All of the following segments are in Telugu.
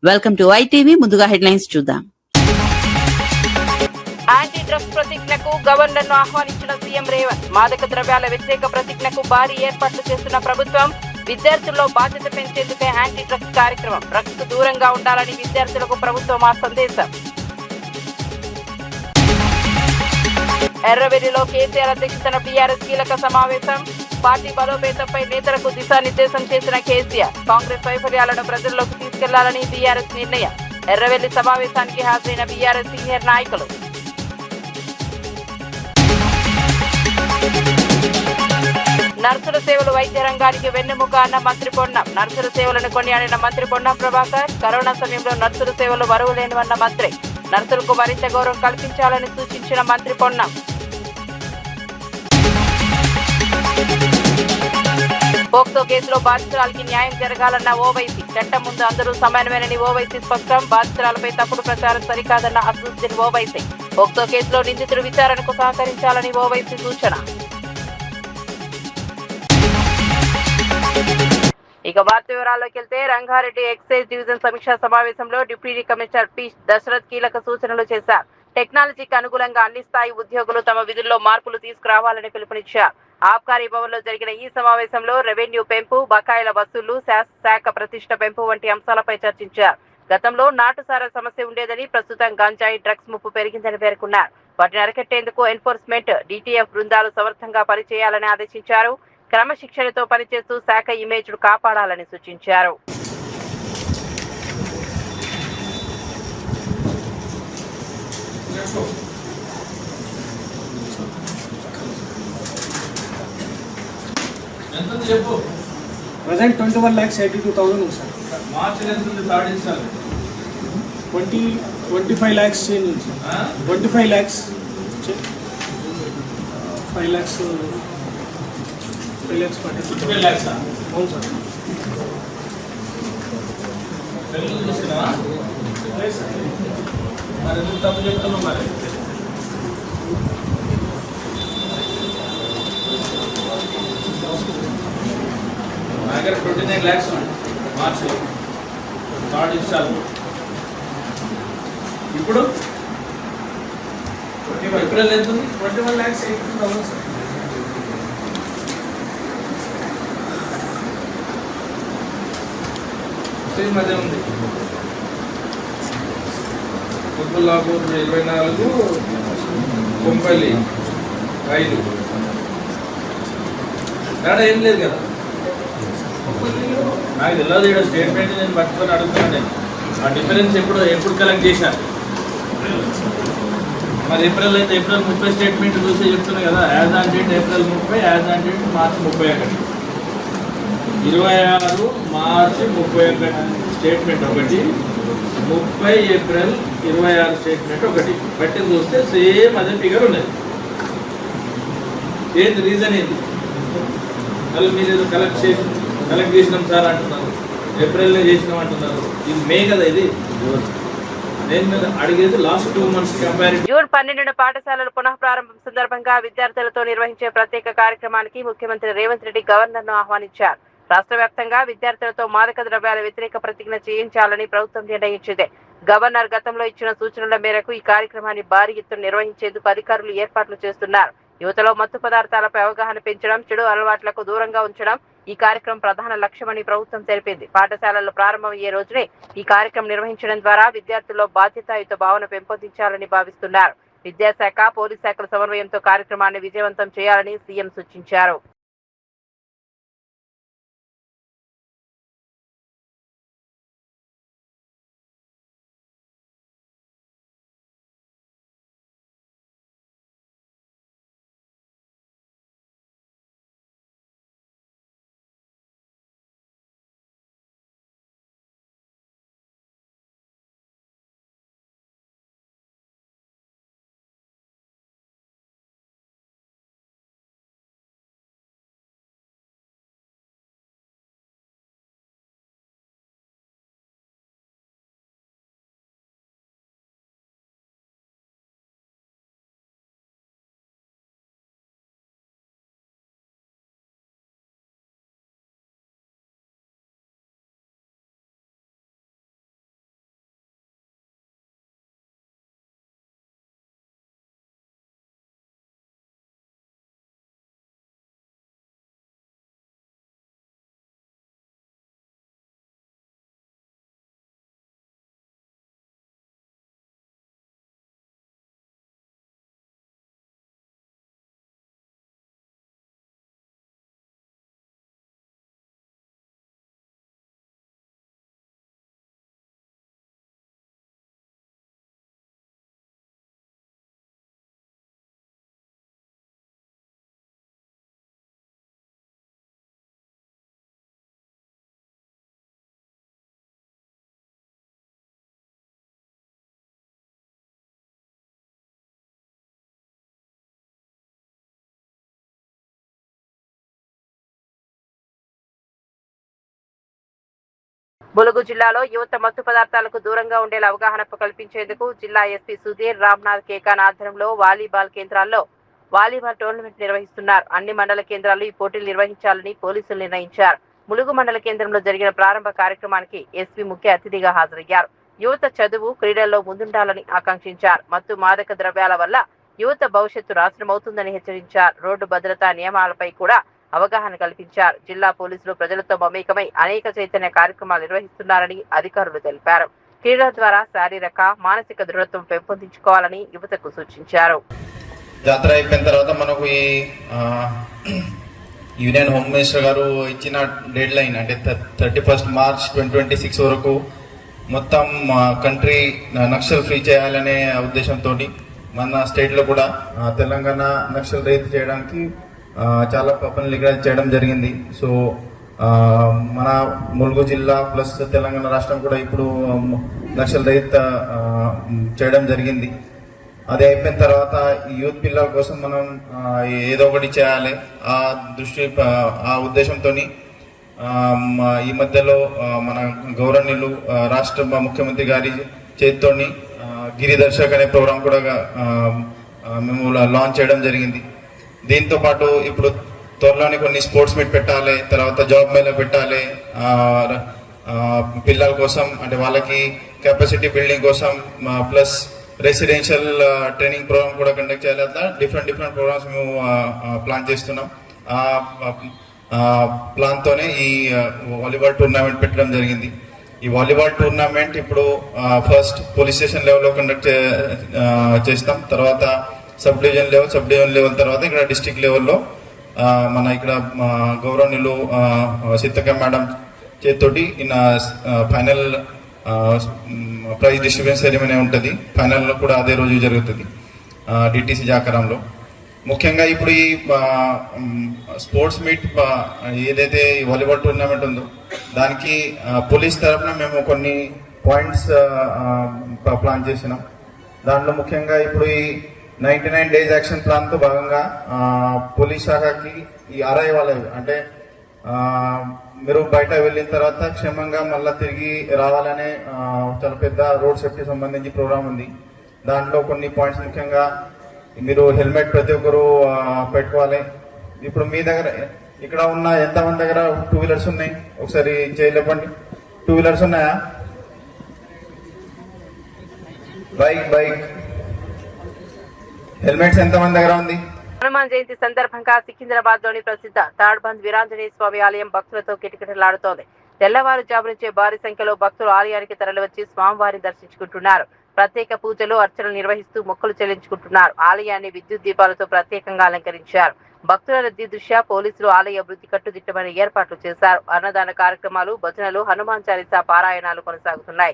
Welcome to ITV. ముందుగా హెడ్లైన్స్ చూద్దాం. యాంటీ డ్రగ్స్ ప్రతిజ్ఞకు గవర్నర్ ను ఆహ్వానించిన సీఎం రేవంత్. మాదక ద్రవ్యాల వ్యతిరేక ప్రతిజ్ఞకు భారీ ఏర్పాట్లు చేస్తున్న ప్రభుత్వం. విద్యార్థుల్లో బాధ్యత పెంచేందుకే యాంటీ డ్రగ్స్ కార్యక్రమం. డ్రగ్స్ కు దూరంగా ఉండాలని విద్యార్థులకు ప్రభుత్వం ఆ సందేశం. ఎర్రవెల్లిలో కేసీఆర్ అధ్యక్షతన బీఆర్ఎస్ కీలక సమావేశం. పార్టీ బలోపేతంపై నేతలకు దిశానిర్దేశం చేసిన కేసీఆర్. కాంగ్రెస్ వైఫల్యాలను ప్రజల్లోకి తీసుకెళ్లాలని బీఆర్ఎస్ నిర్ణయం. ఎర్రవెల్లి సమావేశానికి హాజరైన బీఆర్ఎస్ సీనియర్ నాయకులు. నర్సుల సేవలు వైద్య రంగానికి వెన్నెముక అన్న మంత్రి పొన్నం. నర్సుల సేవలను కొనియాడిన మంత్రి పొన్నం ప్రభాకర్. కరోనా సమయంలో నర్సుల సేవలు మరువలేనివన్న మంత్రి. నర్సులకు మరింత గౌరవం కల్పించాలని సూచించిన మంత్రి పొన్నం. పోక్సో కేసులో బాధితురాలకి న్యాయం జరగాలన్న ఓవైసీ. చట్టం ముందు అందరూ సమానమేనని ఓవైసీ స్పష్టం. బాధితురాలపై తప్పుడు ప్రచారం సరికాదన్న అసదుద్దీన్ ఓవైసీ. పోక్సో కేసులో నిందితుడు విచారణకు సహకరించాలని ఓవైసీ సూచన. ఇక వార్త వివరాల్లోకి వెళ్తే, రంగారెడ్డి ఎక్సైజ్ డివిజన్ సమీక్షా సమావేశంలో డిప్యూటీ కమిషనర్ పి దశరథ్ కీలక సూచనలు చేశారు. టెక్నాలజీకి అనుగుణంగా అన్ని స్థాయి ఉద్యోగులు తమ విధుల్లో మార్పులు తీసుకురావాలని పిలుపునిచ్చారు. ఆబ్కారీ భవన్ లో జరిగిన ఈ సమావేశంలో రెవెన్యూ పెంపు, బకాయిల వసూళ్లు, శాఖ ప్రతిష్ట పెంపు వంటి అంశాలపై చర్చించారు. గతంలో నాటుసారా సమస్య ఉండేదని, ప్రస్తుతం గంజాయి, డ్రగ్స్ ముప్పు పెరిగిందని పేర్కొన్నారు. వాటిని అరికట్టేందుకు ఎన్ఫోర్స్మెంట్, డిటిఎఫ్ బృందాలు సమర్థంగా పనిచేయాలని ఆదేశించారు. క్రమశిక్షణతో పనిచేస్తూ శాఖ ఇమేజ్ ను కాపాడాలని సూచించారు. Present 21,82,000 sir. March 3rd install. 25 lakhs change sir. 25 lakhs. 5 lakhs. 5 lakhs. 12 lakhs. అవును సార్. తెలుగు చూసినా లేదు సార్. మరి ఎందుకు తప్పు చెప్తున్నావు మరి? నా దగ్గర 29 lakhs మార్చ్ 3rd ఇన్స్టాల్. ఇప్పుడు ఏప్రిల్ ఎంత ఉంది? 21,82,000 సార్. సేమ్ అదే ఉంది. కుత్బుల్లాపూర్ 24, కొంపల్లి 5. తేడా ఏం లేదు కదా. నాకు తెలియదు. ఇక్కడ స్టేట్మెంట్ నేను పట్టుకొని అడుగుతున్నాను. నేను ఆ డిఫరెన్స్ ఎప్పుడు కలెక్ట్ చేశాను. మరి ఏప్రిల్ అయితే ఏప్రిల్ 30 స్టేట్మెంట్ చూసి చెప్తున్నాను కదా. As on date April 30, as on date March 31. 26 March 31 statement ఒకటి, 30 ఏప్రిల్ 26 స్టేట్మెంట్ ఒకటి. బట్టి చూస్తే సేమ్ అదే ఫిగర్ ఉన్నది. ఏంటి రీజన్ ఏంటి? మళ్ళీ మీరు ఏదో కలెక్ట్ చేసినాం సార్ అంటున్నారు, ఏప్రిల్లో చేసినాం అంటున్నారు. ఇది మే కదా. ఇది నేను అడిగేది లాస్ట్ 2 months కంపారిటివ్. జూన్ 12న పాఠశాలలు పునః ప్రారంభం సందర్భంగా విద్యార్థులతో నిర్వహించే ప్రత్యేక కార్యక్రమానికి ముఖ్యమంత్రి రేవంత్ రెడ్డి గవర్నర్ ను ఆహ్వానించారు. రాష్ట్ర వ్యాప్తంగా విద్యార్థులతో మాదక ద్రవ్యాల వ్యతిరేక ప్రతిజ్ఞ చేయించాలని ప్రభుత్వం నిర్ణయించింది. గవర్నర్ గతంలో ఇచ్చిన సూచనల మేరకు ఈ కార్యక్రమాన్ని భారీ ఎత్తున నిర్వహించేందుకు అధికారులు ఏర్పాట్లు చేస్తున్నారు. యువతలో మత్తు పదార్థాలపై అవగాహన పెంచడం, చెడు అలవాట్లకు దూరంగా ఉంచడం ఈ కార్యక్రమం ప్రధాన లక్ష్యమని ప్రభుత్వం తెలిపింది. పాఠశాలలు ప్రారంభమయ్యే రోజునే ఈ కార్యక్రమం నిర్వహించడం ద్వారా విద్యార్థుల్లో బాధ్యతాయుత భావన పెంపొందించాలని భావిస్తున్నారు. విద్యాశాఖ, పోలీస్ శాఖల సమన్వయంతో కార్యక్రమాన్ని విజయవంతం చేయాలని సీఎం సూచించారు. ములుగు జిల్లాలో యువత మత్తు పదార్థాలకు దూరంగా ఉండేలా అవగాహన కల్పించేందుకు జిల్లా ఎస్పీ సుధీర్ రామ్నాథ్ కేకాన్ ఆధ్వర్యంలో వాలీబాల్ కేంద్రాల్లో వాలీబాల్ టోర్నమెంట్ నిర్వహిస్తున్నారు. అన్ని మండల కేంద్రాల్లో ఈ పోటీలు నిర్వహించాలని పోలీసులు నిర్ణయించారు. ములుగు మండల కేంద్రంలో జరిగిన ప్రారంభ కార్యక్రమానికి ఎస్పీ ముఖ్య అతిథిగా హాజరయ్యారు. యువత చదువు, క్రీడల్లో ముందుండాలని ఆకాంక్షించారు. మత్తు మాదక ద్రవ్యాల వల్ల యువత భవిష్యత్తు నాశనమవుతుందని హెచ్చరించారు. రోడ్డు భద్రతా నియమాలపై కూడా అవగాహన కల్పించారు. జిల్లా పోలీసులు ప్రజలతో మమేకమై అనేక చైతన్య కార్యక్రమాలు నిర్వహిస్తున్నారని అధికారులు తెలిపారు. క్రీడల ద్వారా శారీరక, మానసిక దృఢత్వం పెంపొందించుకోవాలని యువతకు సూచించారు. జాతర అయిపోయిన తర్వాత మనకు ఈ యూనియన్ హోమ్ మినిస్టర్ గారు ఇచ్చిన డెడ్ లైన్ అంటే 31 మార్చ్ 2026 వరకు మొత్తం కంట్రీ నక్సల్ ఫ్రీ చేయాలనే ఉద్దేశంతో మన స్టేట్లో కూడా తెలంగాణ నక్సల్ రహిత చేయడానికి చాలా పనులు చేయడం జరిగింది. సో మన ములుగు జిల్లా ప్లస్ తెలంగాణ రాష్ట్రం కూడా ఇప్పుడు నక్సల్ రహిత చేయడం జరిగింది. అది అయిపోయిన తర్వాత యూత్ పిల్లల కోసం మనం ఏదో ఒకటి చేయాలి ఆ ఉద్దేశంతో ఈ మధ్యలో మన గౌరవనీయులు రాష్ట్ర ముఖ్యమంత్రి గారి చేతితోని గిరిదర్శక్ అనే ప్రోగ్రాం కూడా మేము లాంచ్ చేయడం జరిగింది. దీంతో పాటు ఇప్పుడు త్వరలోనే కొన్ని స్పోర్ట్స్ మీట్ పెట్టాలి, తర్వాత జాబ్ మేళ పెట్టాలి పిల్లల కోసం, అంటే వాళ్ళకి కెపాసిటీ బిల్డింగ్ కోసం, ప్లస్ రెసిడెన్షియల్ ట్రైనింగ్ ప్రోగ్రామ్ కూడా కండక్ట్ చేయాలి. అట్లా డిఫరెంట్ ప్రోగ్రామ్స్ మేము ప్లాన్ చేస్తున్నాం. ప్లాన్తోనే ఈ వాలీబాల్ టోర్నమెంట్ పెట్టడం జరిగింది. ఈ వాలీబాల్ టోర్నమెంట్ ఇప్పుడు ఫస్ట్ పోలీస్ స్టేషన్ లెవెల్లో కండక్ట్ చేస్తాం, తర్వాత సబ్ డివిజన్ లెవెల్ తర్వాత ఇక్కడ డిస్ట్రిక్ట్ లెవెల్లో మన ఇక్కడ గౌరవనీయులు సీతక్క మేడం చేతితోటి ఫైనల్ ప్రైజ్ డిస్ట్రిబ్యూషన్ సెరమనీ ఉంటుంది. ఫైనల్లో కూడా అదే రోజు జరుగుతుంది డిటిసి జాకరంలో. ముఖ్యంగా ఇప్పుడు ఈ స్పోర్ట్స్ మీట్ ఏదైతే ఈ వాలీబాల్ టోర్నమెంట్ ఉందో దానికి పోలీస్ తరఫున మేము కొన్ని పాయింట్స్ ప్లాన్ చేసినాం. దాంట్లో ముఖ్యంగా ఇప్పుడు ఈ 99 డేస్ యాక్షన్ ప్లాన్తో భాగంగా పోలీస్ శాఖకి ఈ ఆర్ఐ వాళ్ళవి అంటే మీరు బయట వెళ్ళిన తర్వాత క్షేమంగా మళ్ళీ తిరిగి రావాలనే చాలా పెద్ద రోడ్ సేఫ్టీ సంబంధించి ప్రోగ్రామ్ ఉంది. దాంట్లో కొన్ని పాయింట్స్ ముఖ్యంగా మీరు హెల్మెట్ ప్రతి ఒక్కరు పెట్టుకోవాలి. ఇప్పుడు మీ దగ్గర ఇక్కడ ఉన్న ఎంతమంది దగ్గర 2 వీలర్స్ ఉన్నాయి? ఒకసారి చేయలేపండి. 2 వీలర్స్ ఉన్నాయా? బైక్ హెల్మెట్స్ ఎంతమంది దగ్గర ఉంది? హనుమాన్ జయంతి సందర్భంగా సికింద్రాబాద్ లోని ప్రసిద్ధ తాడ్బంద్ వీరాంజనేయ స్వామి ఆలయం భక్తులతో కిటకిటలాడుతోంది. తెల్లవారుజాము నుంచే భారీ సంఖ్యలో భక్తులు ఆలయానికి తరలివచ్చి స్వామివారిని దర్శించుకుంటున్నారు. ప్రత్యేక పూజలు, అర్చనలు నిర్వహిస్తూ మొక్కులు చెల్లించుకుంటున్నారు. ఆలయాన్ని విద్యుత్ దీపాలతో ప్రత్యేకంగా అలంకరించారు. భక్తుల రద్దీ దృష్ట్యా పోలీసులు ఆలయ అభివృద్ధి కట్టుదిట్టమైన ఏర్పాట్లు చేశారు. అన్నదాన కార్యక్రమాలు, భజనలు, హనుమాన్ చాలీసా పారాయణాలు కొనసాగుతున్నాయి.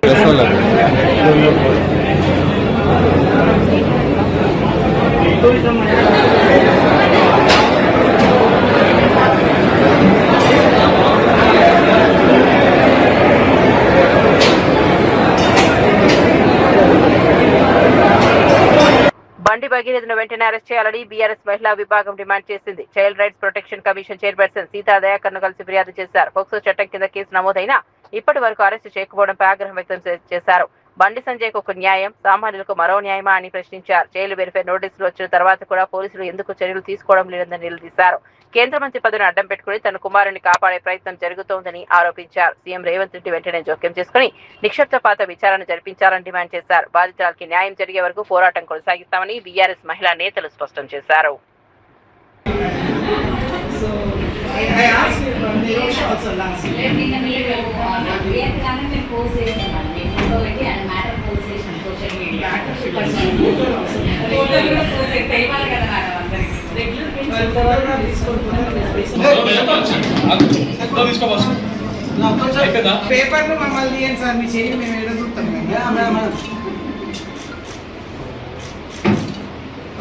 బండి భగీరథను వెంటనే అరెస్ట్ చేయాలని బీఆర్ఎస్ మహిళా విభాగం డిమాండ్ చేసింది. Child rights protection commission chairperson Seetha దయాకర్ను కలిసి ఫిర్యాదు చేశారు. పోక్సో చట్టం కింద కేసు నమోదైనా ఇప్పటి వరకు అరెస్టు చేయకపోవడంపై ఆగ్రహం వ్యక్తం చేశారు. బండి సంజయ్కు ఒక న్యాయం, సామాన్యులకు మరో న్యాయమా అని ప్రశ్నించారు. జైలు వెరిఫై నోటీసులు వచ్చిన తర్వాత కూడా పోలీసులు ఎందుకు చర్యలు తీసుకోవడం లేదని నిలదీశారు. కేంద్ర మంత్రి పదవిని అడ్డం పెట్టుకుని తన కుమారుని కాపాడే ప్రయత్నం జరుగుతోందని ఆరోపించారు. సీఎం రేవంత్ రెడ్డి వెంటనే జోక్యం చేసుకుని నిక్షిప్తపాత విచారణ జరిపించాలని డిమాండ్ చేశారు. బాధితురాలకి న్యాయం జరిగే వరకు పోరాటం కొనసాగిస్తామని బీఆర్ఎస్ మహిళా నేతలు స్పష్టం చేశారు. పేపర్లు మమ్మల్ని తీయండి సార్, మీ చేయి మేము ఎదుగుతాం.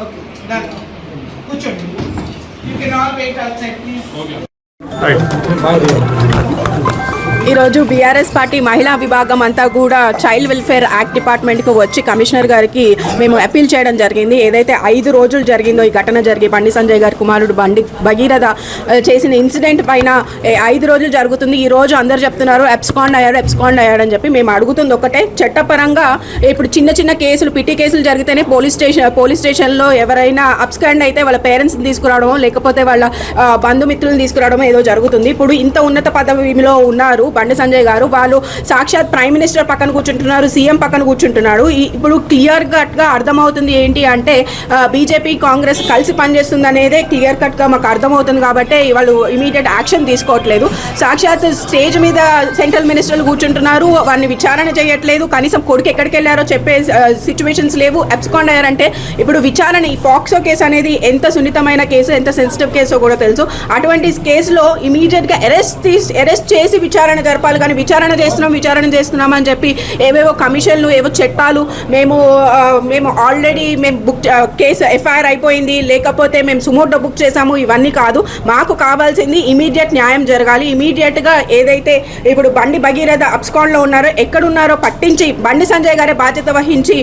ఓకే డన్, కూర్చోండి. You can all wait outside please. ఈరోజు బీఆర్ఎస్ పార్టీ మహిళా విభాగం అంతా కూడా చైల్డ్ వెల్ఫేర్ యాక్ట్ డిపార్ట్మెంట్కి వచ్చి కమిషనర్ గారికి మేము అపీల్ చేయడం జరిగింది. ఏదైతే 5 రోజులు జరిగిందో ఈ ఘటన జరిగి బండి సంజయ్ గారి కుమారుడు బండి భగీరథ చేసిన ఇన్సిడెంట్ పైన 5 రోజులు జరుగుతుంది. ఈ రోజు అందరు చెప్తున్నారు అబ్స్కాండ్ అయ్యాడని చెప్పి. మేము అడుగుతుంది ఒకటే, చట్టపరంగా ఇప్పుడు చిన్న చిన్న కేసులు పిటి కేసులు జరిగితేనే పోలీస్ స్టేషన్లో ఎవరైనా అబ్స్కాండ్ అయితే వాళ్ళ పేరెంట్స్ని తీసుకురావడమో లేకపోతే వాళ్ళ బంధుమిత్రులను తీసుకురావడమో ఏదో జరుగుతుంది. ఇప్పుడు ఇంత ఉన్నత పదవిలో ఉన్నారు బండి సంజయ్ గారు, వాళ్ళు సాక్షాత్ ప్రైమ్ మినిస్టర్ పక్కన కూర్చుంటున్నారు, సీఎం పక్కన కూర్చుంటున్నాడు. ఇప్పుడు క్లియర్ కట్గా అర్థమవుతుంది ఏంటి అంటే బీజేపీ కాంగ్రెస్ కలిసి పనిచేస్తుంది అనేదే క్లియర్ కట్గా మాకు అర్థమవుతుంది. కాబట్టి వాళ్ళు ఇమీడియట్ యాక్షన్ తీసుకోవట్లేదు. సాక్షాత్ స్టేజ్ మీద సెంట్రల్ మినిస్టర్లు కూర్చుంటున్నారు, వారిని విచారణ చేయట్లేదు. కనీసం కొడుకు ఎక్కడికి వెళ్ళారో చెప్పే సిచ్యువేషన్స్ లేవు. అబ్స్కాండ్ అయ్యారంటే ఇప్పుడు విచారణ, ఈ పాక్సో కేసు అనేది ఎంత సున్నితమైన కేసు, ఎంత సెన్సిటివ్ కేసో కూడా తెలుసు. అటువంటి కేసులో ఇమీడియట్గా అరెస్ట్ చేసి విచారణ జరపాలి. కానీ విచారణ చేస్తున్నామని చెప్పి ఏవేవో కమిషన్లు, ఏవో చట్టాలు, మేము ఆల్రెడీ కేసు ఎఫ్ఐఆర్ అయిపోయింది, లేకపోతే మేము సుమోటో బుక్ చేసాము, ఇవన్నీ కాదు. మాకు కావాల్సింది ఇమీడియట్ న్యాయం జరగాలి. ఇమీడియట్గా ఏదైతే ఇప్పుడు బండి భగీరథ అబ్స్కాండ్లో ఉన్నారో, ఎక్కడున్నారో పట్టించి బండి సంజయ్ గారే బాధ్యత వహించి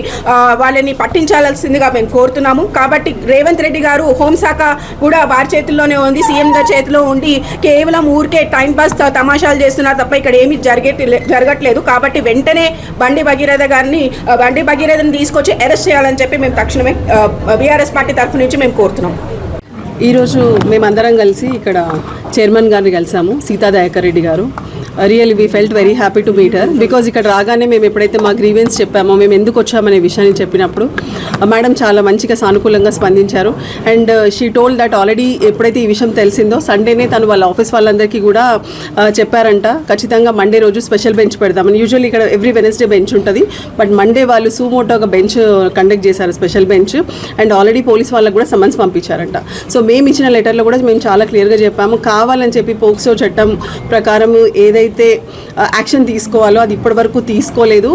వాళ్ళని పట్టించాల్సిందిగా మేము కోరుతున్నాము. కాబట్టి రేవంత్ రెడ్డి గారు హోంశాఖ కూడా వారి చేతుల్లోనే ఉంది, సీఎం గారి చేతిలో ఉండి కేవలం ఊరికే టైంపాస్ తమాషాలు చేస్తున్నారు తప్ప ఇక్కడ ఏమీ జరగట్లేదు. కాబట్టి వెంటనే బండి భగీరథని తీసుకొచ్చి అరెస్ట్ చేయాలని చెప్పి మేము తక్షణమే బీఆర్ఎస్ పార్టీ తరఫు నుంచి మేము కోరుతున్నాం. ఈరోజు మేమందరం కలిసి ఇక్కడ చైర్మన్ గారిని కలిసాము, సీతా దయాకర్ రెడ్డి గారు. Really we felt very happy to meet her. Because ఇక్కడ రాగానే మేము ఎప్పుడైతే మా గ్రీవెన్స్ చెప్పామో, మేము ఎందుకు వచ్చామనే విషయాన్ని చెప్పినప్పుడు మేడం చాలా మంచిగా సానుకూలంగా స్పందించారు. And she told that already ఎప్పుడైతే ఈ విషయం తెలిసిందో సండేనే తను వాళ్ళ ఆఫీస్ వాళ్ళందరికీ కూడా చెప్పారంట, ఖచ్చితంగా మండే రోజు స్పెషల్ బెంచ్ పెడదామని. యూజువల్లీ ఇక్కడ ఎవ్రీ వెనస్డే బెంచ్ ఉంటుంది, బట్ మండే వాళ్ళు సుమోటోగా బెంచ్ కండక్ట్ చేశారు, special bench. And already police వాళ్ళకు కూడా సమన్స్ పంపించారంట. సో మేము ఇచ్చిన లెటర్లో కూడా మేము చాలా క్లియర్గా చెప్పాము, కావాలని చెప్పి పోక్సో చట్టం ప్రకారం ఏదైతే యాక్షన్ తీసుకోవాలో అది ఇప్పటివరకు తీసుకోలేదు.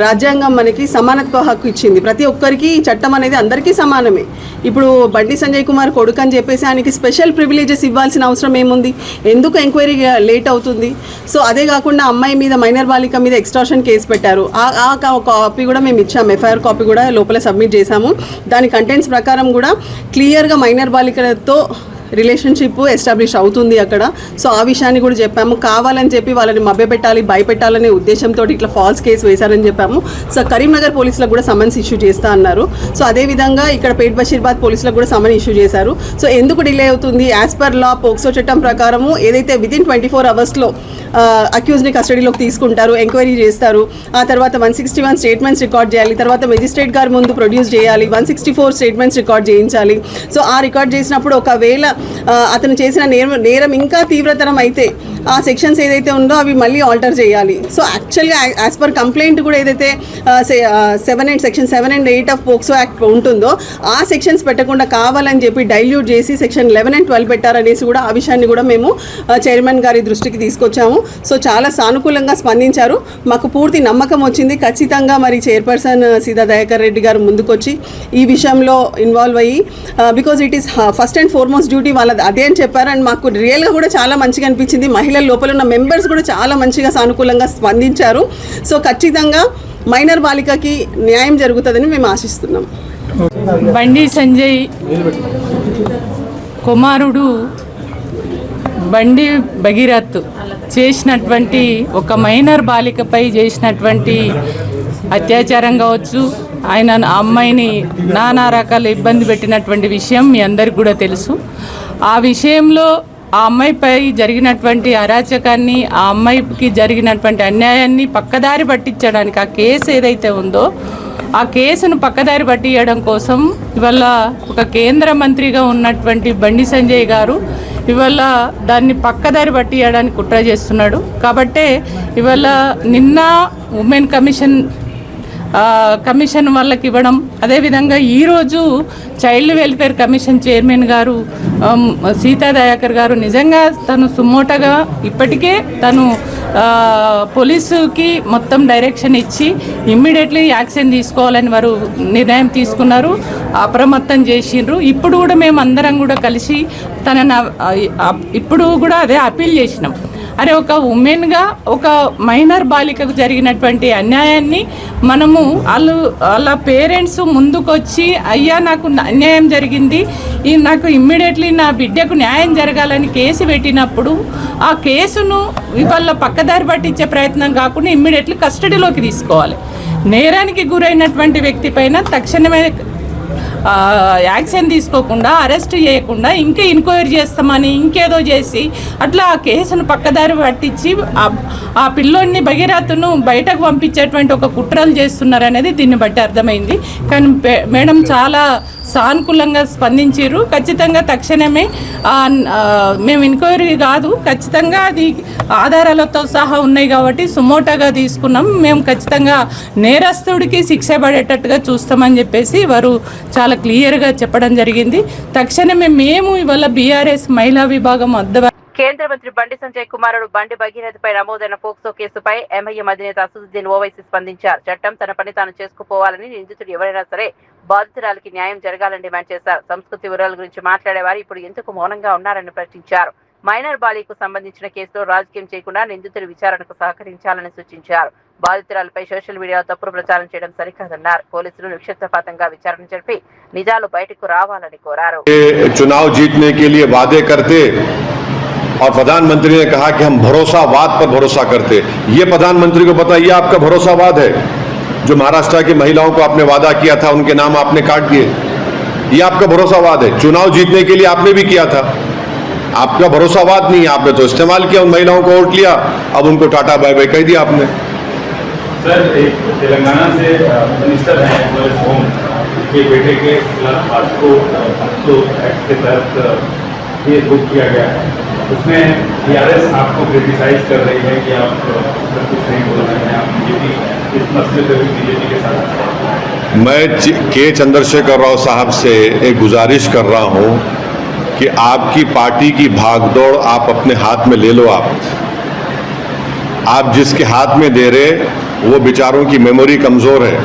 రాజ్యాంగం మనకి సమానత్వ హక్కు ఇచ్చింది, ప్రతి ఒక్కరికి చట్టం అనేది అందరికీ సమానమే. ఇప్పుడు బండి సంజయ్ కుమార్ కొడుకు అని చెప్పేసి ఆయనకి స్పెషల్ ప్రివిలేజెస్ ఇవ్వాల్సిన అవసరం ఏముంది? ఎందుకు ఎంక్వైరీ లేట్ అవుతుంది? సో అదే కాకుండా అమ్మాయి మీద, మైనర్ బాలిక మీద ఎక్స్టార్షన్ కేసు పెట్టారు. ఆ కాపీ కూడా మేము ఇచ్చాము, ఎఫ్ఐఆర్ కాపీ కూడా లోపల సబ్మిట్ చేశాము. దాని కంటెంట్స్ ప్రకారం కూడా క్లియర్గా మైనర్ బాలికలతో రిలేషన్షిప్ ఎస్టాబ్లిష్ అవుతుంది అక్కడ. సో ఆ విషయాన్ని కూడా చెప్పాము. కావాలని చెప్పి వాళ్ళని మభ్యపెట్టాలి, భయపెట్టాలనే ఉద్దేశంతో ఇట్లా ఫాల్స్ కేసు వేశారని చెప్పాము. సో కరీంనగర్ పోలీసులకు కూడా సమన్స్ ఇష్యూ చేస్తా అన్నారు. సో అదేవిధంగా ఇక్కడ పేట్ బషీర్బాద్ పోలీసులకు కూడా సమన్ ఇష్యూ చేశారు. సో ఎందుకు డిలే అవుతుంది? యాజ్ పర్ లా పోక్సో చట్టం ప్రకారము ఏదైతే వితిన్ 24 అవర్స్లో అక్యూజ్ని కస్టడీలోకి తీసుకుంటారు, ఎంక్వైరీ చేస్తారు. ఆ తర్వాత 161 స్టేట్మెంట్స్ రికార్డ్ చేయాలి, తర్వాత మెజిస్ట్రేట్ గారి ముందు ప్రొడ్యూస్ చేయాలి, 164 స్టేట్మెంట్స్ రికార్డ్ చేయించాలి. సో ఆ రికార్డ్ చేసినప్పుడు ఒకవేళ అతను చేసిన నేరం ఇంకా తీవ్రతరం అయితే ఆ సెక్షన్స్ ఏదైతే ఉందో అవి మళ్ళీ ఆల్టర్ చేయాలి. సో యాక్చువల్గా యాజ్ పర్ కంప్లైంట్ కూడా ఏదైతే section 7 and 8 of POCSO act ఉంటుందో ఆ సెక్షన్స్ పెట్టకుండా కావాలని చెప్పి డైల్యూట్ చేసి సెక్షన్ 11 and 12 పెట్టారనేసి కూడా ఆ విషయాన్ని కూడా మేము చైర్మన్ గారి దృష్టికి తీసుకొచ్చాము. సో చాలా సానుకూలంగా స్పందించారు, మాకు పూర్తి నమ్మకం వచ్చింది. ఖచ్చితంగా మరి చైర్పర్సన్ సీతా దయాకర్ రెడ్డి గారు ముందుకొచ్చి ఈ విషయంలో ఇన్వాల్వ్ అయ్యి, because it is first and foremost duty వాళ్ళది అదే అని చెప్పారు. అండ్ మాకు రియల్గా కూడా చాలా మంచిగా అనిపించింది. మహిళల లోపల ఉన్న మెంబర్స్ కూడా చాలా మంచిగా సానుకూలంగా స్పందించారు. సో ఖచ్చితంగా మైనర్ బాలికకి న్యాయం జరుగుతుందని మేము ఆశిస్తున్నాం. బండి సంజయ్ కుమారుడు బండి భగీరథ్ చేసినటువంటి ఒక మైనర్ బాలికపై చేసినటువంటి అత్యాచారం కావచ్చు, ఆయన అమ్మాయిని నానా రకాల ఇబ్బంది పెట్టినటువంటి విషయం మీ అందరికి కూడా తెలుసు. ఆ విషయంలో ఆ అమ్మాయిపై జరిగినటువంటి అరాచకాన్ని, ఆ అమ్మాయికి జరిగినటువంటి అన్యాయాన్ని పక్కదారి పట్టించడానికి ఆ కేసు ఏదైతే ఉందో ఆ కేసును పక్కదారి పట్టించడం కోసం ఇవాళ ఒక కేంద్ర మంత్రిగా ఉన్నటువంటి బండి సంజయ్ గారు ఇవాళ దాన్ని పక్కదారి పట్టించడానికి కుట్ర చేస్తున్నాడు. కాబట్టే ఇవాళ నిన్న ఉమెన్ కమిషన్ వాళ్ళకి ఇవ్వడం, అదేవిధంగా ఈరోజు చైల్డ్ వెల్ఫేర్ కమిషన్ చైర్మన్ గారు సీతా దయాకర్ గారు నిజంగా తను సుమోటగా ఇప్పటికే తను పోలీసుకి మొత్తం డైరెక్షన్ ఇచ్చి ఇమ్మీడియట్లీ యాక్షన్ తీసుకోవాలని వారు నిర్ణయం తీసుకున్నారు, అప్రమత్తం చేసిండ్రు. ఇప్పుడు కూడా మేము అందరం కూడా కలిసి తనని ఇప్పుడు కూడా అదే అప్పీల్ చేసినాం. అరే ఒక ఉమెన్గా ఒక మైనర్ బాలికకు జరిగినటువంటి అన్యాయాన్ని మనము వాళ్ళ పేరెంట్స్ ముందుకొచ్చి అయ్యా నాకు అన్యాయం జరిగింది నాకు ఇమ్మీడియట్లీ నా బిడ్డకు న్యాయం జరగాలని కేసు పెట్టినప్పుడు ఆ కేసును వాళ్ళ పక్కదారి పట్టించే ప్రయత్నం కాకుండా ఇమ్మీడియట్లీ కస్టడీలోకి తీసుకోవాలి. నేరానికి గురైనటువంటి వ్యక్తి పైన తక్షణమే యాక్షన్ తీసుకోకుండా అరెస్ట్ చేయకుండా ఇంకా ఎంక్వైరీ చేస్తామని ఇంకేదో చేసి అట్లా ఆ కేసును పక్కదారి పట్టించి ఆ పిల్లోడిని భగీరథను బయటకు పంపించేటువంటి ఒక కుట్రలు చేస్తున్నారు అనేది దీన్ని బట్టి అర్థమైంది. కానీ మేడం చాలా సానుకూలంగా స్పందించారు. ఖచ్చితంగా తక్షణమే మేము ఎంక్వైరీ కాదు, ఖచ్చితంగా అది ఆధారాలతో సహా ఉన్నాయి కాబట్టి సుమోటాగా తీసుకున్నాం. మేము ఖచ్చితంగా నేరస్తుడికి శిక్ష పడేటట్టుగా చూస్తామని చెప్పేసి వారు చాలా క్లియర్గా చెప్పడం జరిగింది. తక్షణమే మేము ఇవాళ బీఆర్ఎస్ మహిళా విభాగం కేంద్ర మంత్రి బండి సంజయ్ కుమారుడు బండి భగీరథపై నమోదైన పోక్సో కేసుపై ఎంఐఎం అధినేత అసదుద్దీన్ ఓవైసీ స్పందించారు. చట్టం తన పని తాను చేసుకుపోవాలని, నిందితుడు ఎవరైనా సరే బాధితురాలకి న్యాయం జరగాలని డిమాండ్ చేశారు. సంస్కృతి వివరాల గురించి మాట్లాడేవారు ఇప్పుడు ఎందుకు మౌనంగా ఉన్నారని ప్రశ్నించారు. మైనర్ బాలికకు సంబంధించిన కేసులో రాజకీయం చేయకుండా నిందితుడి విచారణకు సహకరించాలని సూచించారు. బాధితురాలపై సోషల్ మీడియా తప్పుడు ప్రచారం చేయడం సరికాదన్నారు. పోలీసులు నిక్షిప్తపాతంగా విచారణ జరిపి నిజాలు బయటకు రావాలని కోరారు. चुनाव जीतने के लिए वादे करते और प्रधानमंत्री ने कहा कि हम भरोसावाद पर भरोसा करते। ये प्रधानमंत्री को पता ये आपका भरोसावाद है। जो महाराष्ट्र की महिलाओं को आपने वादा किया था उनके नाम आपने काट दिए, ये आपका भरोसावाद है। चुनाव जीतने के लिए आपने भी किया था, आपका भरोसावाद नहीं, आपने तो इस्तेमाल किया, उन महिलाओं को वोट लिया, अब उनको टाटा बाय बाय कह दिया आपने। सर, एक तेलंगाना से मिनिस्टर हैं होम के बेटे के खिलाफ आपको एक्ट के तहत ये बुक किया गया है, उसमें टीआरएस आपको क्रिटिसाइज कर रही है कि आप कुछ नहीं बोल रहे हैं, आप बीजेपी इस मसले पर भी बीजेपी के साथ। मैं के चंद्रशेखर राव साहब से एक गुजारिश कर रहा हूं कि आपकी पार्टी की भागदौड़ आप अपने हाथ में ले लो। आप जिसके हाथ में दे रहे वो बेचारों की मेमोरी कमजोर है।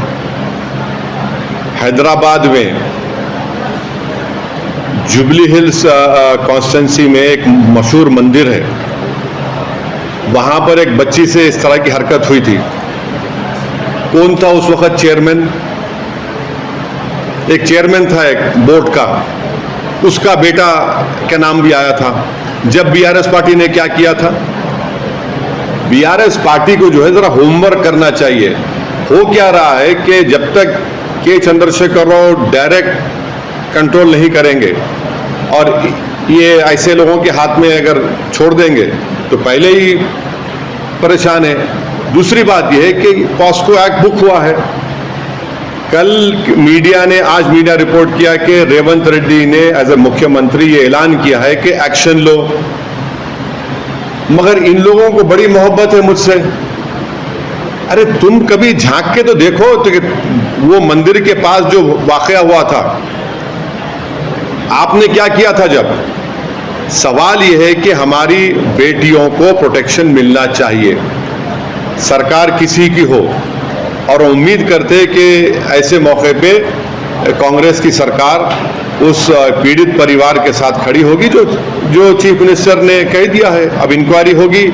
हैदराबाद में जुबली हिल्स कॉन्स्टिट्यूंसी में एक मशहूर मंदिर है, वहां पर एक बच्ची से इस तरह की हरकत हुई थी। कौन था उस वक्त चेयरमैन? एक चेयरमैन था एक बोर्ड का, उसका बेटा का नाम भी आया था। जब बीआरएस पार्टी ने क्या किया था, बीआरएस पार्टी को जो है जरा होमवर्क करना चाहिए। हो क्या रहा है कि जब तक के चंद्रशेखर राव डायरेक्ट कंट्रोल नहीं करेंगे और ये ऐसे लोगों के हाथ में अगर छोड़ देंगे तो पहले ही परेशान है। दूसरी बात यह है कि पॉस्को एक्ट बुक हुआ है। कल मीडिया ने, आज मीडिया रिपोर्ट किया कि रेवंत रेड्डी ने एज ए मुख्यमंत्री ये ऐलान किया है कि एक्शन लो, मगर इन लोगों को बड़ी मोहब्बत है मुझसे। अरे तुम कभी झांक के तो देखो तो वो मंदिर के पास जो वाकया हुआ था आपने क्या किया था। जब सवाल यह है कि हमारी बेटियों को प्रोटेक्शन मिलना चाहिए, सरकार किसी की हो, और उम्मीद करते कि ऐसे मौके पे कांग्रेस की सरकार उस पीड़ित परिवार के साथ खड़ी होगी जो चीफ मिनिस्टर ने कह दिया है। अब इंक्वायरी होगी,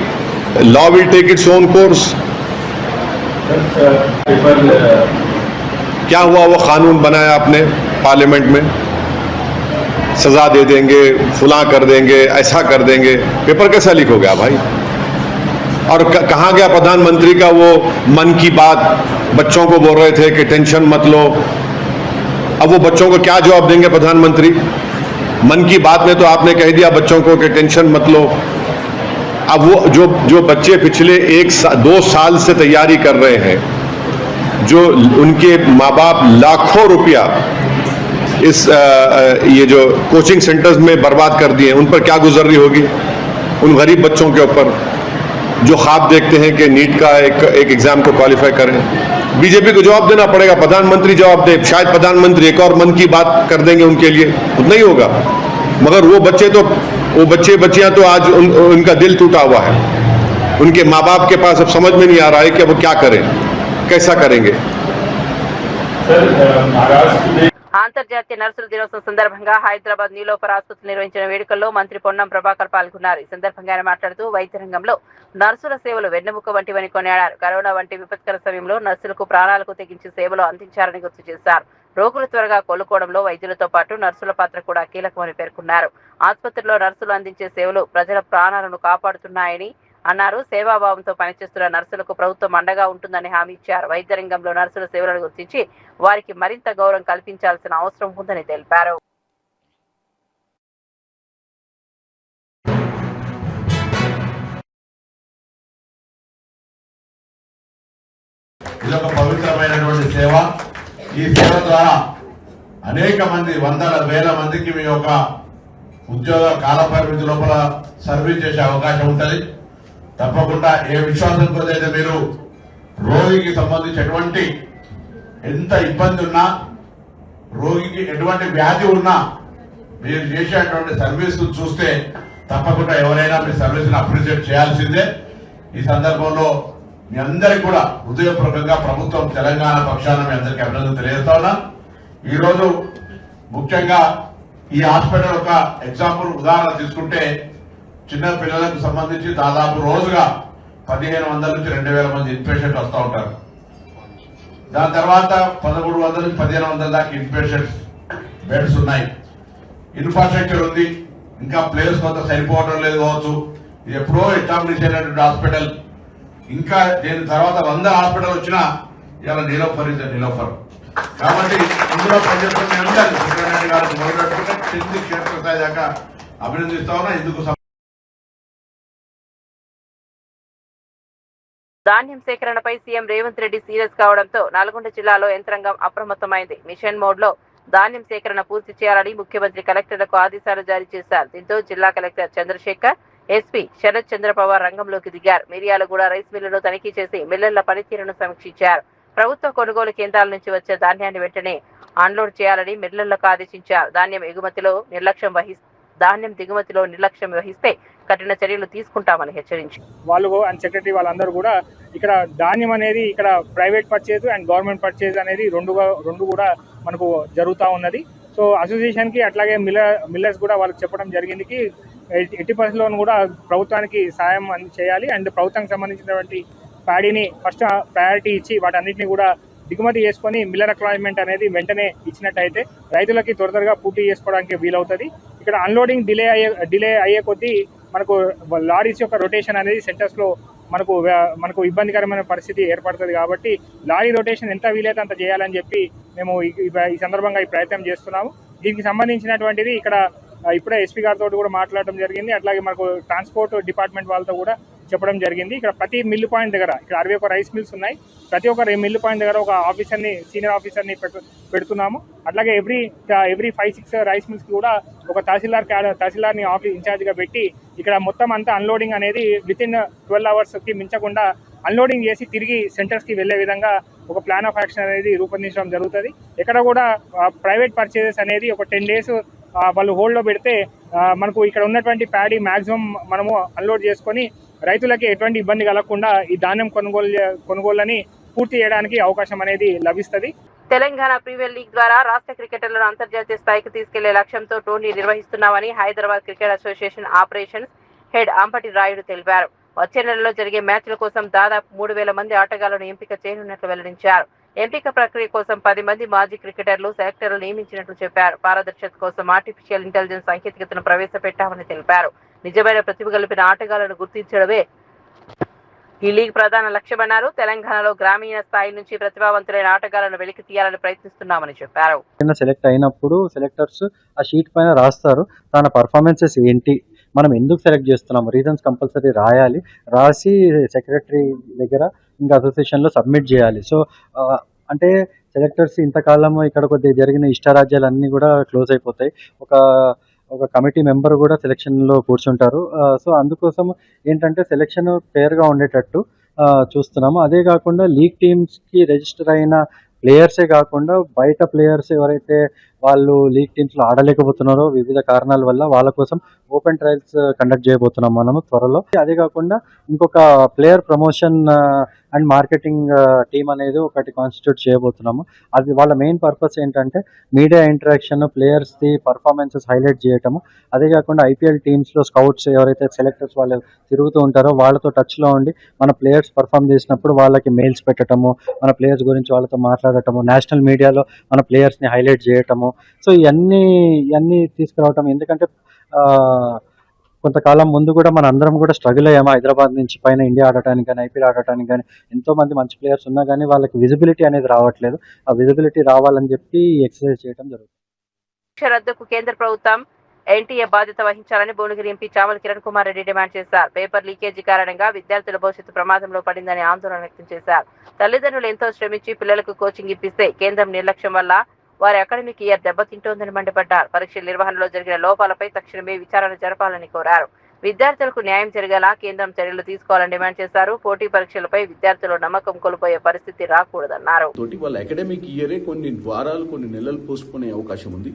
law will take its own course. क्या हुआ, वो कानून बनाया आपने पार्लियामेंट में, सजा दे देंगे, फुला कर देंगे, ऐसा कर देंगे, पेपर कैसा लीक हो गया भाई? और कहाँ गया प्रधानमंत्री का वो मन की बात? बच्चों को बोल रहे थे कि टेंशन मत लो, अब वो बच्चों को क्या जवाब देंगे प्रधानमंत्री? मन की बात में तो आपने कह दिया बच्चों को कि टेंशन मत लो। अब वो जो बच्चे पिछले 2 साल से तैयारी कर रहे हैं, जो उनके माँ बाप लाखों रुपया इस ये जो कोचिंग सेंटर्स में बर्बाद कर दिए, उन पर क्या गुजर रही होगी? उन गरीब बच्चों के ऊपर जो ख्वाब देखते हैं कि नीट का एक एग्जाम को क्वालिफाई करें। बीजेपी को जवाब देना पड़ेगा, प्रधानमंत्री जवाब दे, शायद प्रधानमंत्री एक और मन की बात कर देंगे उनके लिए, उतना ही होगा। मगर वो बच्चे बच्चियां तो आज उनका दिल टूटा हुआ है, उनके माँ बाप के पास अब समझ में नहीं आ रहा है कि वो क्या करें, कैसा करेंगे। हाँ అంతర్జాతీయ నర్సుల దినోత్సవం సందర్భంగా హైదరాబాద్ నీలోఫర్ ఆసుపత్రి నిర్వహించిన వేడుకల్లో మంత్రి పొన్నం ప్రభాకర్ పాల్గొన్నారు. ఈ సందర్భంగా ఆయన మాట్లాడుతూ వైద్య రంగంలో నర్సుల సేవలు వెన్నెముక వంటివని కొనియాడారు. కరోనా వంటి విపత్కర సమయంలో నర్సులకు ప్రాణాలకు తెగించి సేవలు అందించారని గుర్తు చేశారు. రోగులు త్వరగా కోలుకోవడంలో వైద్యులతో పాటు నర్సుల పాత్ర కూడా కీలకమని పేర్కొన్నారు. ఆసుపత్రిలో నర్సులు అందించే సేవలు ప్రజల ప్రాణాలను కాపాడుతున్నాయని అన్నారు. సేవాభావంతో పనిచేస్తున్న నర్సులకు ప్రభుత్వం అండగా ఉంటుందని హామీ ఇచ్చారు. వైద్య రంగంలో నర్సుల సేవలను గుర్తించి వారికి మరింత గౌరవం కల్పించాల్సిన అవసరం ఉందని తెలిపారు. ఇదొక పవిత్రమైనటువంటి సేవ. ఈ సేవ ద్వారా అనేక మంది వందల వేల మందికి మీ యొక్క ఉద్యోగ కాల పరిమితి లోపల సర్వీస్ చేసే అవకాశం ఉంటుంది. తప్పకుండా ఏ విశ్వాసంతో అయితే మీరు రోగికి సంబంధించి ఎటువంటి ఎంత ఇబ్బంది ఉన్నా, రోగికి ఎటువంటి వ్యాధి ఉన్నా మీరు చేసేటువంటి సర్వీస్ చూస్తే తప్పకుండా ఎవరైనా మీ సర్వీస్ ని అప్రిషియేట్ చేయాల్సిందే. ఈ సందర్భంలో మీ అందరికీ కూడా హృదయపూర్వకంగా ప్రభుత్వం తెలంగాణ పక్షాన మీ అందరికీ అభినందనలు తెలియజేస్తా ఉన్నా. ఈరోజు ముఖ్యంగా ఈ హాస్పిటల్ ఒక ఎగ్జాంపుల్ ఉదాహరణ తీసుకుంటే చిన్న పిల్లలకు సంబంధించి దాదాపు రోజుగా 1500 నుంచి 2000 మంది ఇన్పేషెంట్ వస్తూ ఉంటారు. దాని తర్వాత 1300 నుంచి 1500 దాకా ఇన్పేషెంట్స్ బెడ్స్ ఉన్నాయి. ఇన్ఫ్రాస్ట్రక్చర్ ఉంది, ఇంకా ప్లేస్ కొంత సరిపోవడం లేదు కావచ్చు. ఇది ఎప్పుడో ఎస్టాబ్లిష్ అయినటువంటి హాస్పిటల్. ఇంకా దీని తర్వాత 100 హాస్పిటల్ వచ్చినా ఇలా నీలోఫర్ ఇస్ నీలోఫర్. కాబట్టి ఇందులో పనిచేస్తున్న అందరూ సుబ్రహ్మణ్య గారికి మొదలుపెట్టుకుంటే కింది క్షేత్రస్థాయి దాకా అభినందిస్తా ఉన్నా. ఇందుకు ధాన్యం సేకరణపై సీఎం రేవంత్ రెడ్డి సీరియస్ కావడంతో నల్గొండ జిల్లాలో యంత్రాంగం అప్రమత్తమైంది. మిషన్ మోడ్ లో ధాన్యం సేకరణ పూర్తి చేయాలని ముఖ్యమంత్రి కలెక్టర్లకు ఆదేశాలు జారీ చేశారు. దీంతో జిల్లా కలెక్టర్ చంద్రశేఖర్, ఎస్పీ శరత్ చంద్ర పవార్ రంగంలోకి దిగారు. మిర్యాలగూడ రైస్ మిల్లును తనిఖీ చేసి మిల్లర్ల పనితీరును సమీక్షించారు. ప్రభుత్వ కొనుగోలు కేంద్రాల నుంచి వచ్చే ధాన్యాన్ని వెంటనే అన్లోడ్ చేయాలని మిల్లర్లకు ఆదేశించారు. ధాన్యం దిగుమతిలో నిర్లక్ష్యం వహిస్తే కఠిన చర్యలు తీసుకుంటామని హెచ్చరించారు. వాళ్ళు అండ్ సెక్రటరీ వాళ్ళందరూ కూడా ఇక్కడ ధాన్యం అనేది ఇక్కడ private purchase and government purchase అనేది రెండు కూడా మనకు జరుగుతూ ఉన్నది. సో అసోసియేషన్ కి అట్లాగే మిల్లర్స్ కూడా వాళ్ళకి చెప్పడం జరిగింది 80% కూడా ప్రభుత్వానికి సాయం చేయాలి అండ్ ప్రభుత్వానికి సంబంధించినటువంటి ప్యాడీని ఫస్ట్ ప్రయారిటీ ఇచ్చి వాటన్నిటిని కూడా దిగుమతి చేసుకొని మిల్లర్ అక్లాయిమెంట్ అనేది వెంటనే ఇచ్చినట్టయితే రైతులకి త్వరగా పూర్తి చేసుకోవడానికి వీలవుతుంది. ఇక్కడ అన్లోడింగ్ డిలే అయ్యే కొద్దీ మనకు లారీస్ యొక్క రొటేషన్ అనేది సెంటర్స్ లో మనకు ఇబ్బందికరమైన పరిస్థితి ఏర్పడుతుంది. కాబట్టి లారీ రొటేషన్ ఎంత వీలైతే అంత చేయాలని చెప్పి మేము ఈ సందర్భంగా ఈ ప్రయత్నం చేస్తున్నాము. దీనికి సంబంధించినటువంటిది ఇక్కడ ఇప్పుడే ఎస్పీ గారితో కూడా మాట్లాడడం జరిగింది. అట్లాగే మనకు ట్రాన్స్పోర్ట్ డిపార్ట్మెంట్ వాళ్ళతో కూడా చెప్పడం జరిగింది. ఇక్కడ ప్రతి మిల్లు పాయింట్ దగ్గర ఇక్కడ 61 రైస్ మిల్స్ ఉన్నాయి. ప్రతి ఒక్క మిల్లు పాయింట్ దగ్గర ఒక ఆఫీసర్ని, సీనియర్ ఆఫీసర్ని పెడుతున్నాము. అట్లాగే ఎవ్రీ 5-6 రైస్ మిల్స్ కూడా ఒక తహసీల్దార్ని ఆఫీస్ ఇన్ఛార్జ్గా పెట్టి ఇక్కడ మొత్తం అంతా అన్లోడింగ్ అనేది వితిన్ 12 అవర్స్కి మించకుండా అన్లోడింగ్ చేసి తిరిగి సెంటర్స్కి వెళ్లే విధంగా ఒక ప్లాన్ ఆఫ్ యాక్షన్ అనేది రూపొందించడం జరుగుతుంది. ఎక్కడ కూడా ప్రైవేట్ పర్చేజెస్ అనేది ఒక 10 days వాళ్ళు హోల్డ్లో పెడితే మనకు ఇక్కడ ఉన్నటువంటి ప్యాడీ మ్యాక్సిమం మనము అన్లోడ్ చేసుకొని రైతులకి ఎటువంటి ఇబ్బంది కలగకుండా ఈ ధాన్యం కొనుగోళ్ళని పూర్తి చేయడానికి అవకాశం అనేది లభిస్తుంది. తెలంగాణ ప్రీమియర్ లీగ్ ద్వారా రాష్ట్ర క్రికెటర్లను అంతర్జాతీయ స్థాయికి తీసుకెళ్లే లక్ష్యంతో టోర్నీ నిర్వహిస్తున్నామని Hyderabad cricket association operations head Ambati Rayudu తెలిపారు. వచ్చే నెలలో జరిగే మ్యాచ్ల కోసం దాదాపు 3000 మంది ఆటగాళ్లను ఎంపిక చేయనున్నట్లు వెల్లడించారు. ఎంపిక ప్రక్రియ కోసం 10 మంది మాజీ క్రికెటర్లు, సెలెక్టర్లు నియమించినట్లు చెప్పారు. పారదర్శకత కోసం ఆర్టిఫిషియల్ ఇంటెలిజెన్స్ సాంకేతికతను ప్రవేశపెట్టామని తెలిపారు. నిజమైన ప్రతిభ కలిపిన ఆటగాళ్లను గుర్తించడమే ఈ లీగ్ ప్రధాన లక్ష్యమన్నారు. తెలంగాణలో గ్రామీణ స్థాయి నుంచి ప్రతిభావంతులైన ఆటగాళ్లను వెలికి తీయాలని ప్రయత్నిస్తున్నామని చెప్పారు. సెలెక్ట్ అయినప్పుడు సెలెక్టర్స్ ఆ షీట్ పైన రాస్తారు తన పర్ఫార్మెన్సెస్ ఏంటి, మనం ఎందుకు సెలెక్ట్ చేస్తున్నాం, రీజన్స్ కంపల్సరీ రాసి సెక్రటరీ దగ్గర ఇంకా అసోసియేషన్లో సబ్మిట్ చేయాలి. సో అంటే సెలెక్టర్స్ ఇంతకాలం ఇక్కడ కొద్దిగా జరిగిన ఇష్టారాజ్యాలు అన్నీ కూడా క్లోజ్ అయిపోతాయి. ఒక కమిటీ మెంబర్ కూడా సెలెక్షన్లో కూర్చుంటారు. సో అందుకోసం ఏంటంటే సెలెక్షన్ ఫేర్గా ఉండేటట్టు చూస్తున్నాము. అదే కాకుండా లీగ్ టీమ్స్కి రిజిస్టర్ అయిన ప్లేయర్సే కాకుండా బయట ప్లేయర్స్ ఎవరైతే వాళ్ళు లీగ్ టీమ్స్లో ఆడలేకపోతున్నారో వివిధ కారణాల వల్ల వాళ్ళ కోసం ఓపెన్ ట్రయల్స్ కండక్ట్ చేయబోతున్నాం మనము త్వరలో. అదే కాకుండా ఇంకొక player promotion and marketing team అనేది ఒకటి కాన్స్టిట్యూట్ చేయబోతున్నాము. అది వాళ్ళ మెయిన్ పర్పస్ ఏంటంటే మీడియా ఇంటరాక్షన్, ప్లేయర్స్ది పర్ఫార్మెన్సెస్ హైలైట్ చేయటము. అదే కాకుండా ఐపీఎల్ టీమ్స్లో స్కౌట్స్ ఎవరైతే సెలెక్టర్స్ వాళ్ళు తిరుగుతూ ఉంటారో వాళ్ళతో టచ్లో ఉండి మన ప్లేయర్స్ పర్ఫామ్ చేసినప్పుడు వాళ్ళకి మెయిల్స్ పెట్టడము, మన ప్లేయర్స్ గురించి వాళ్ళతో మాట్లాడటము, నేషనల్ మీడియాలో మన ప్లేయర్స్ని హైలైట్ చేయటము. సో ఇవన్నీ తీసుకురావటం. ఎందుకంటే కొంతకాలం ముందు కూడా మన అందరం కూడా స్ట్రగుల్ అయ్యాము హైదరాబాద్ నుంచి పైన ఇండియా ఆడటానికి కానీ ఐపీఎల్ ఆడటానికి కానీ. ఎంతోమంది మంచి ప్లేయర్స్ ఉన్నా కానీ వాళ్ళకి విజిబిలిటీ అనేది రావట్లేదు. ఆ విజిబిలిటీ రావాలని చెప్పి ఎక్సర్సైజ్ చేయడం జరుగుతుంది. రద్దుకు కేంద్ర ప్రభుత్వం ఎన్టీఏ బాధ్యత వహించాలని భువనగిరి ఎంపీ చామల కిరణ్ కుమార్ రెడ్డి డిమాండ్ చేశారు. పేపర్ లీకేజీ కారణంగా విద్యార్థుల భవిష్యత్తు ప్రమాదంలో పడిందని ఆందోళన వ్యక్తం చేశారు. తల్లిదండ్రులు ఎంతో శ్రమించి పిల్లలకు కోచింగ్ ఇప్పిస్తే కేంద్రం నిర్లక్ష్యం వల్ల వారి అకాడమిక్ ఇయర్ దెబ్బతింటోందని మండిపడ్డారు. పరీక్షల నిర్వహణలో జరిగిన లోపాలపై తక్షణమే విచారణ జరపాలని కోరారు. విద్యార్థులకు న్యాయం జరిగేలా కేంద్రం చర్యలు తీసుకోవాలని డిమాండ్ చేశారు. పోటీ పరీక్షలపై విద్యార్థులు నమ్మకం కోల్పోయే పరిస్థితి రాకూడదన్నారు. వాళ్ళ అకాడమిక్ ఇయరే కొన్ని వారాలు కొన్ని నెలలు పోస్ట్పోన్ అయ్యే అవకాశం ఉంది.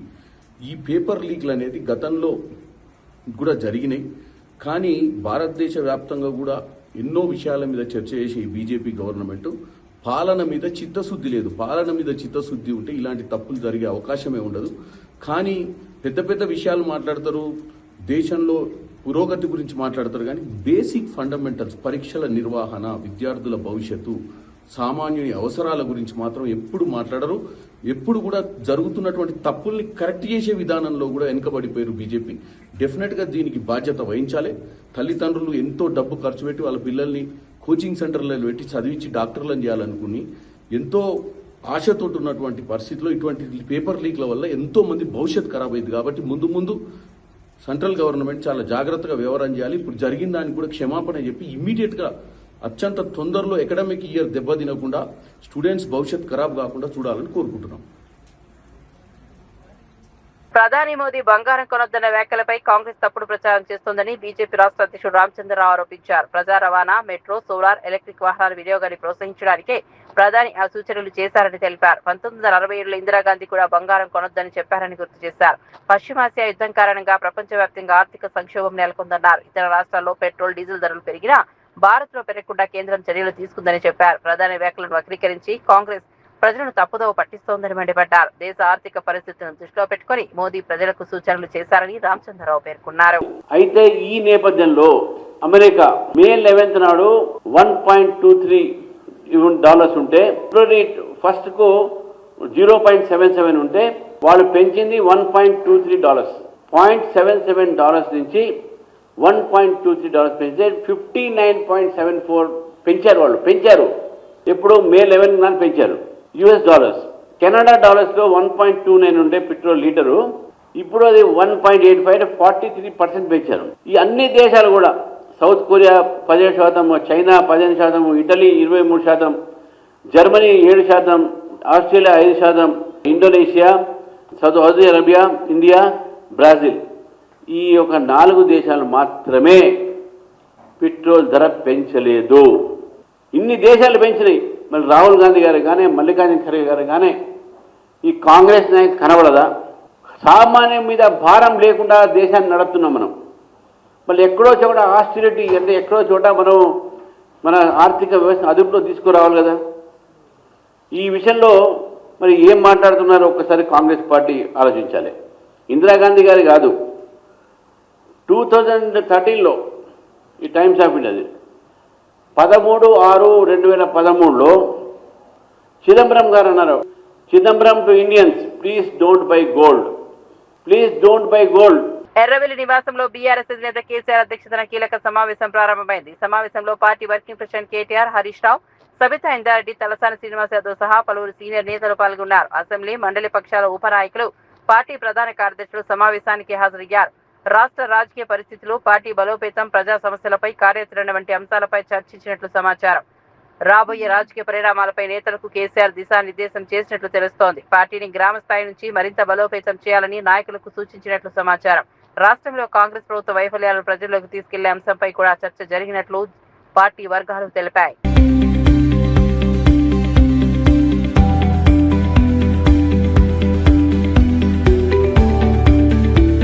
ఈ పేపర్ లీక్లు అనేది గతంలో కూడా జరిగినాయి. కానీ భారతదేశ వ్యాప్తంగా కూడా ఎన్నో విషయాల మీద చర్చ చేసే ఈ బీజేపీ గవర్నమెంట్ పాలన మీద చిత్తశుద్ధి లేదు. పాలన మీద చిత్తశుద్ధి ఉంటే ఇలాంటి తప్పులు జరిగే అవకాశమే ఉండదు. కానీ పెద్ద పెద్ద విషయాలు మాట్లాడతారు, దేశంలో పురోగతి గురించి మాట్లాడతారు. కానీ బేసిక్ ఫండమెంటల్స్, పరీక్షల నిర్వహణ, విద్యార్థుల భవిష్యత్తు, సామాన్యుని అవసరాల గురించి మాత్రం ఎప్పుడు మాట్లాడరు. ఎప్పుడు కూడా జరుగుతున్నటువంటి తప్పుల్ని కరెక్ట్ చేసే విధానంలో కూడా వెనుకబడిపోయారు బీజేపీ. డెఫినెట్గా దీనికి బాధ్యత వహించాలి. తల్లిదండ్రులు ఎంతో డబ్బు ఖర్చు పెట్టి వాళ్ళ పిల్లల్ని కోచింగ్ సెంటర్లలో పెట్టి చదివించి డాక్టర్లను చేయాలనుకుని ఎంతో ఆశతో ఉన్నటువంటి పరిస్థితిలో ఇటువంటి పేపర్ లీక్ల వల్ల ఎంతో మంది భవిష్యత్తు ఖరాబ్ అయింది. కాబట్టి ముందు సెంట్రల్ గవర్నమెంట్ చాలా జాగ్రత్తగా వ్యవహారం చేయాలి. ఇప్పుడు జరిగిన దానికి కూడా క్షమాపణ చెప్పి ఇమ్మీడియట్గా అత్యంత తొందరలో అకాడమిక్ ఇయర్ దెబ్బతినకుండా స్టూడెంట్స్ భవిష్యత్ ఖరాబ్ కాకుండా చూడాలని కోరుకుంటున్నాం. ప్రధాని మోదీ బంగారం కొనొద్దన్న వ్యాఖ్యలపై కాంగ్రెస్ తప్పుడు ప్రచారం చేస్తోందని బీజేపీ రాష్ట్ర అధ్యక్షుడు రామచంద్రరావు ఆరోపించారు. ప్రజా రవాణా, మెట్రో, సోలార్, ఎలక్ట్రిక్ వాహనాల వినియోగాన్ని ప్రోత్సహించడానికే ప్రధాని ఆ సూచనలు చేశారని తెలిపారు. 1967లో ఇందిరాగాంధీ కూడా బంగారం కొనొద్దని చెప్పారని గుర్తు చేశారు. పశ్చిమాసియా యుద్ధం కారణంగా ప్రపంచవ్యాప్తంగా ఆర్థిక సంక్షోభం నెలకొందన్నారు. ఇతర రాష్ట్రాల్లో పెట్రోల్, డీజిల్ ధరలు పెరిగినా భారత్ లో పెరగకుండా కేంద్రం చర్యలు తీసుకుందని చెప్పారు. ప్రధాని వ్యాఖ్యలను వక్రీకరించి కాంగ్రెస్ ప్రజలను తప్పుదోవ పట్టిస్తోందని మండిపడ్డారు. దేశ ఆర్థిక పరిస్థితులను దృష్టిలో పెట్టుకుని మోదీ ప్రజలకు సూచనలు చేశారని రామచంద్రరావు పేర్కొన్నారు. అయితే ఈ నేపథ్యంలో అమెరికా మే 11 నాడు $1.23 ఉంటే ఫిబ్రవరి 1 కు 0.77 ఉంటే వాళ్ళు పెంచింది $1.23, $0.77 నుంచి $1.23 పెంచితే $59.74 పెంచారు. వాళ్ళు పెంచారు. ఎప్పుడు మే 11 నాడు పెంచారు. యుఎస్ డాలర్స్, కెనడా డాలర్స్ లో 1.29 ఉండే పెట్రోల్ లీటరు, ఇప్పుడు అది 1.85 43% పెంచారు. ఈ అన్ని దేశాలు కూడా south Korea 17%, China 15%, Italy 23%, Germany 7%, Australia 5%, Indonesia, Saudi Arabia, India, Brazil ఈ ఒక 4 దేశాలు మాత్రమే పెట్రోల్ ధర పెంచలేదు. ఇన్ని దేశాలు పెంచినాయి. మరి రాహుల్ గాంధీ గారు కానీ మల్లికార్జున ఖర్గే గారు కానీ ఈ కాంగ్రెస్ నాయకు కనబడదా? సామాన్యం మీద భారం లేకుండా దేశాన్ని నడుపుతున్నాం మనం. మళ్ళీ ఎక్కడో చోట ఆస్టిరిటీ అంటే ఎక్కడో చోట మనం మన ఆర్థిక వ్యవస్థను అదుపులో తీసుకురావాలి కదా. ఈ విషయంలో మరి ఏం మాట్లాడుతున్నారో ఒక్కసారి కాంగ్రెస్ పార్టీ ఆలోచించాలి. ఇందిరాగాంధీ గారి కాదు, 2013లో ఈ టైమ్స్ ఆఫ్ ఇండియా 13/6/2013లో చిదంబరం గారు అన్నారు, Chidambaram to Indians, please don't buy gold, please don't buy gold. Erravelli నివాసంలో బీఆర్ఎస్ అధినేత కేసీఆర్ అధ్యక్షతన కీలక సమావేశం ప్రారంభమైంది. సమావేశంలో party working president KTR, Harish Rao, Sabitha Indra Reddy, Talasani Srinivas Yadav సహా పలువురు సీనియర్ నేతలు పాల్గొన్నారు. అసెంబ్లీ, మండలి పక్షాల ఉపనాయకులు, పార్టీ ప్రధాన కార్యదర్శులు సమావేశానికి హాజరయ్యారు. రాష్ట్ర రాజకీయ పరిస్థితులు, పార్టీ బలోపేతం, ప్రజా సమస్యలపై కార్యాచరణ వంటి అంశాలపై చర్చించినట్లు సమాచారం. రాబోయే రాజకీయ పరిణామాలపై నేతలకు కేసీఆర్ దిశానిర్దేశం చేసినట్లు తెలుస్తోంది. పార్టీని గ్రామ స్థాయి నుంచి మరింత బలోపేతం చేయాలని నాయకులకు సూచించినట్లు సమాచారం. రాష్ట్రంలో కాంగ్రెస్ ప్రభుత్వ వైఫల్యాలను ప్రజల్లోకి తీసుకెళ్లే అంశంపై కూడా చర్చ జరిగినట్లు పార్టీ వర్గాలు తెలిపాయి.